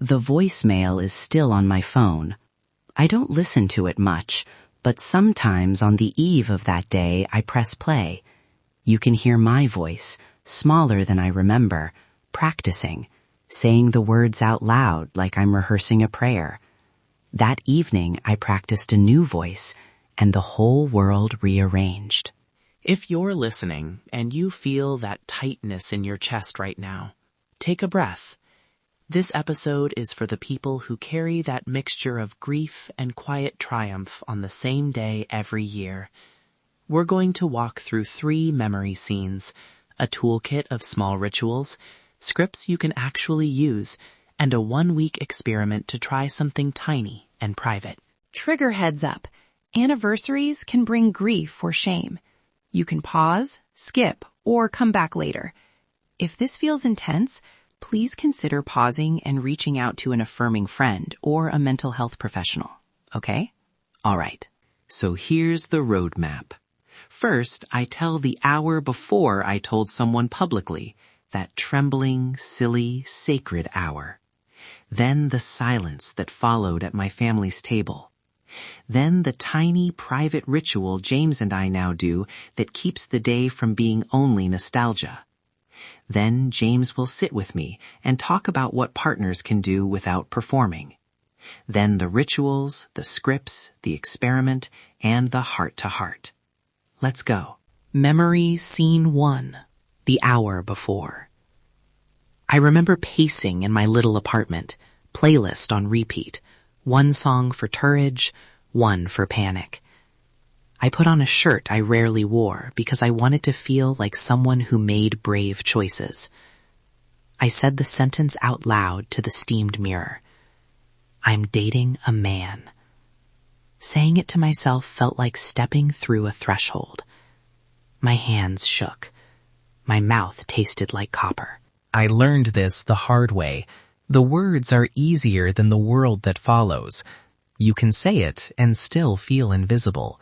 The voicemail is still on my phone. I don't listen to it much, but sometimes on the eve of that day I press play. You can hear my voice, smaller than I remember, practicing, saying the words out loud like I'm rehearsing a prayer. That evening I practiced a new voice, and the whole world rearranged. If you're listening and you feel that tightness in your chest right now, take a breath. This episode is for the people who carry that mixture of grief and quiet triumph on the same day every year. We're going to walk through 3 memory scenes, a toolkit of small rituals, scripts you can actually use, and a 1-week experiment to try something tiny and private. Trigger heads up. Anniversaries can bring grief or shame. You can pause, skip, or come back later. If this feels intense, please consider pausing and reaching out to an affirming friend or a mental health professional. Okay? All right. So here's the roadmap. First, I tell the hour before I told someone publicly, that trembling, silly, sacred hour. Then the silence that followed at my family's table. Then the tiny private ritual James and I now do that keeps the day from being only nostalgia. Then James will sit with me and talk about what partners can do without performing. Then the rituals, the scripts, the experiment, and the heart-to-heart. Let's go. Memory Scene 1. The hour before. I remember pacing in my little apartment, playlist on repeat, 1 song for courage, 1 for panic. I put on a shirt I rarely wore because I wanted to feel like someone who made brave choices. I said the sentence out loud to the steamed mirror. I'm dating a man. Saying it to myself felt like stepping through a threshold. My hands shook. My mouth tasted like copper. I learned this the hard way. The words are easier than the world that follows. You can say it and still feel invisible.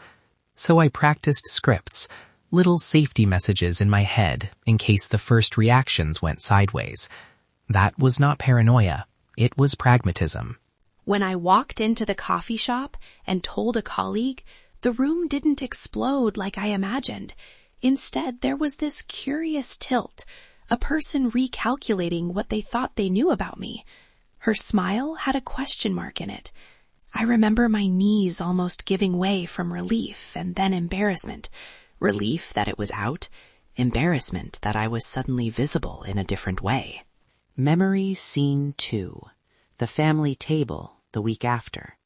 So I practiced scripts, little safety messages in my head in case the first reactions went sideways. That was not paranoia. It was pragmatism. When I walked into the coffee shop and told a colleague, the room didn't explode like I imagined. Instead, there was this curious tilt, a person recalculating what they thought they knew about me. Her smile had a question mark in it. I remember my knees almost giving way from relief and then embarrassment. Relief that it was out, embarrassment that I was suddenly visible in a different way. Memory Scene 2. The family table the week after.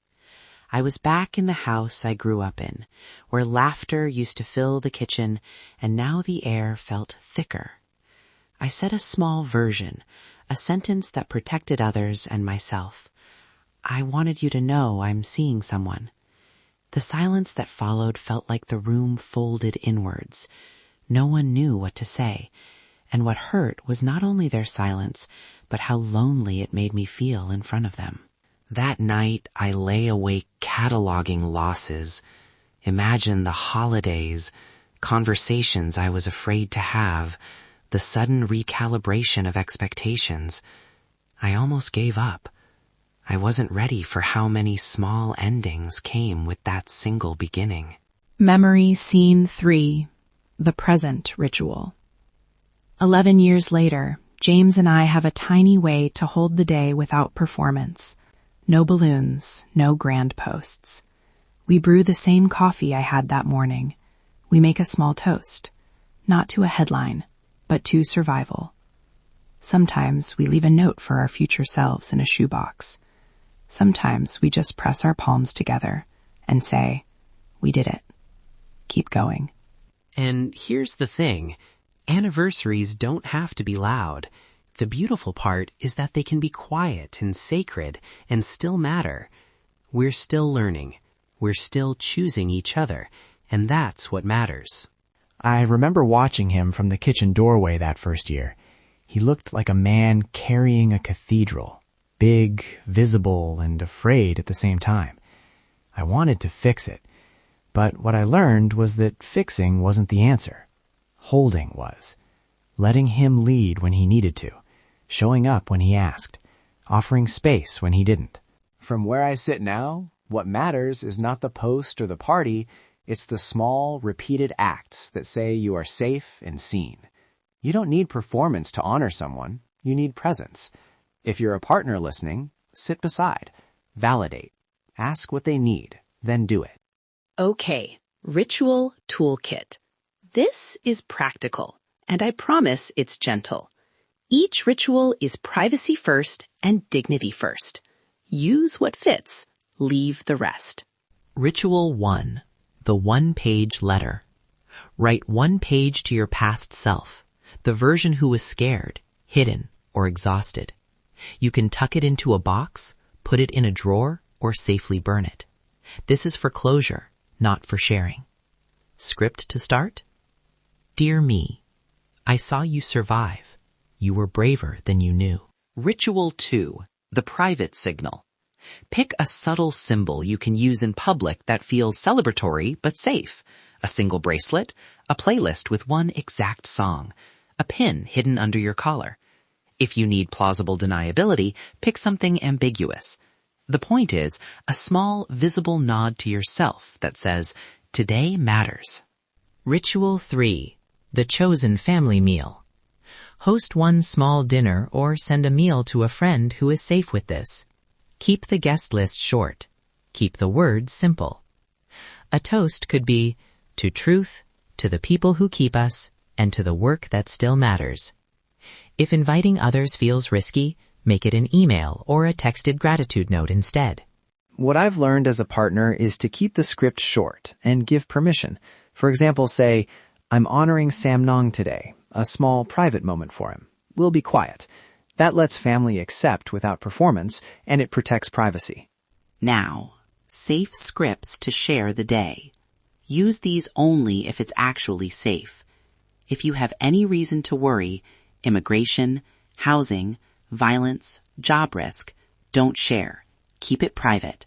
I was back in the house I grew up in, where laughter used to fill the kitchen, and now the air felt thicker. I said a small version, a sentence that protected others and myself. I wanted you to know I'm seeing someone. The silence that followed felt like the room folded inwards. No one knew what to say, and what hurt was not only their silence, but how lonely it made me feel in front of them. That night, I lay awake cataloging losses. Imagine the holidays, conversations I was afraid to have, the sudden recalibration of expectations. I almost gave up. I wasn't ready for how many small endings came with that single beginning. Memory Scene 3. The present ritual. 11 years later, James and I have a tiny way to hold the day without performance. No balloons, no grand posts. We brew the same coffee I had that morning. We make a small toast, not to a headline, but to survival. Sometimes we leave a note for our future selves in a shoebox. Sometimes we just press our palms together and say, we did it. Keep going. And here's the thing. Anniversaries don't have to be loud. The beautiful part is that they can be quiet and sacred and still matter. We're still learning. We're still choosing each other. And that's what matters. I remember watching him from the kitchen doorway that first year. He looked like a man carrying a cathedral. Big, visible, and afraid at the same time. I wanted to fix it, but what I learned was that fixing wasn't the answer. Holding was. Letting him lead when he needed to. Showing up when he asked. offering space when he didn't. From where I sit now, what matters is not the post or the party, it's the small, repeated acts that say you are safe and seen. You don't need performance to honor someone, you need presence. If you're a partner listening, sit beside, validate, ask what they need, then do it. Okay, ritual toolkit. This is practical, and I promise it's gentle. Each ritual is privacy first and dignity first. Use what fits, leave the rest. Ritual 1. The one-page letter. Write one page to your past self, the version who was scared, hidden, or exhausted. You can tuck it into a box, put it in a drawer, or safely burn it. This is for closure, not for sharing. Script to start? Dear me, I saw you survive. You were braver than you knew. Ritual 2. The private signal. Pick a subtle symbol you can use in public that feels celebratory but safe. A single bracelet, a playlist with one exact song, a pin hidden under your collar. If you need plausible deniability, pick something ambiguous. The point is a small, visible nod to yourself that says, today matters. Ritual 3. The chosen family meal. Host one small dinner or send a meal to a friend who is safe with this. Keep the guest list short. Keep the words simple. A toast could be, to truth, to the people who keep us, and to the work that still matters. If inviting others feels risky, make it an email or a texted gratitude note instead. What I've learned as a partner is to keep the script short and give permission. For example, say, I'm honoring Samnang today, a small private moment for him. We'll be quiet. That lets family accept without performance, and it protects privacy. Now, safe scripts to share the day. Use these only if it's actually safe. If you have any reason to worry, immigration, housing, violence, job risk, don't share. Keep it private.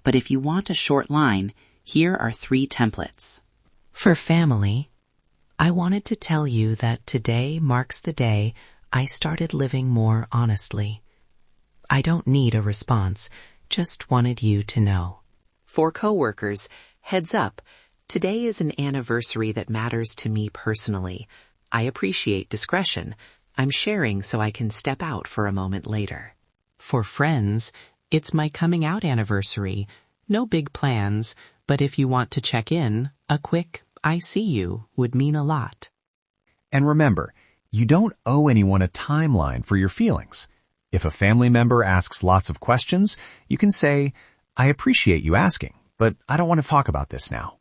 But if you want a short line, here are 3 templates. For family, I wanted to tell you that today marks the day I started living more honestly. I don't need a response, just wanted you to know. For coworkers, heads up, today is an anniversary that matters to me personally. I appreciate discretion. I'm sharing so I can step out for a moment later. For friends, it's my coming out anniversary. No big plans, but if you want to check in, a quick I see you would mean a lot. And remember, you don't owe anyone a timeline for your feelings. If a family member asks lots of questions, you can say, I appreciate you asking, but I don't want to talk about this now.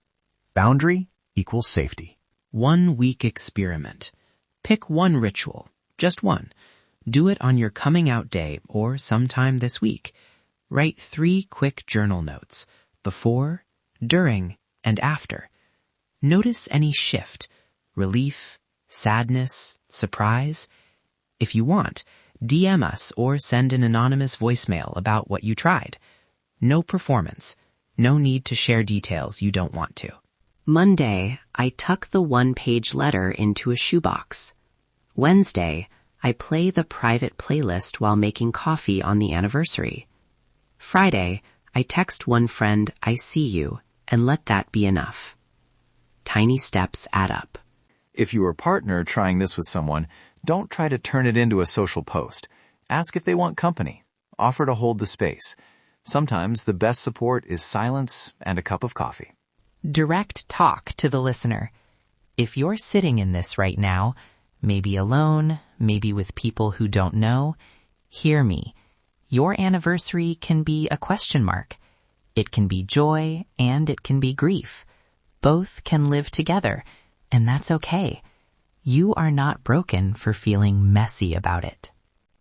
Boundary equals safety. 1 week experiment. Pick one ritual, just one. Do it on your coming out day or sometime this week. Write 3 quick journal notes, before, during, and after. Notice any shift, relief, sadness, surprise. If you want, DM us or send an anonymous voicemail about what you tried. No performance. No need to share details you don't want to. Monday, I tuck the one-page letter into a shoebox. Wednesday, I play the private playlist while making coffee on the anniversary. Friday, I text one friend, I see you, and let that be enough. Tiny steps add up. If you're a partner trying this with someone, don't try to turn it into a social post. Ask if they want company. Offer to hold the space. Sometimes the best support is silence and a cup of coffee. Direct talk to the listener. If you're sitting in this right now, maybe alone, maybe with people who don't know, hear me. Your anniversary can be a question mark. It can be joy and it can be grief. Both can live together, and that's okay. You are not broken for feeling messy about it.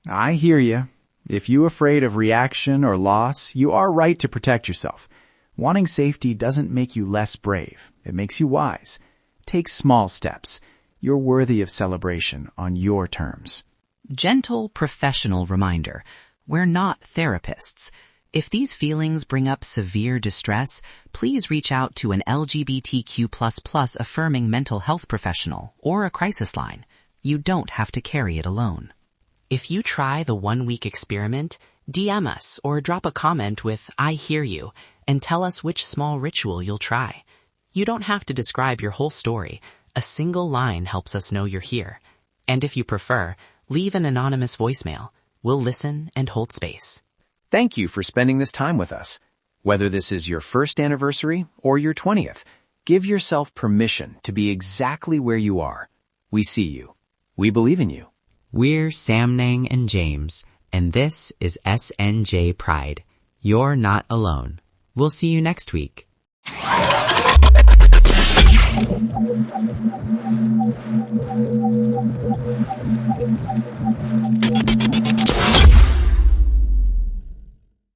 I hear you. If you're afraid of reaction or loss, you are right to protect yourself. Wanting safety doesn't make you less brave. It makes you wise. Take small steps. You're worthy of celebration on your terms. Gentle professional reminder. We're not therapists. If these feelings bring up severe distress, please reach out to an LGBTQ++ affirming mental health professional or a crisis line. You don't have to carry it alone. If you try the 1-week experiment, DM us or drop a comment with "I hear you" and tell us which small ritual you'll try. You don't have to describe your whole story. A single line helps us know you're here. And if you prefer, leave an anonymous voicemail. We'll listen and hold space. Thank you for spending this time with us. Whether this is your first anniversary or your 20th, give yourself permission to be exactly where you are. We see you. We believe in you. We're Samnang and James, and this is SNJ Pride. You're not alone. We'll see you next week.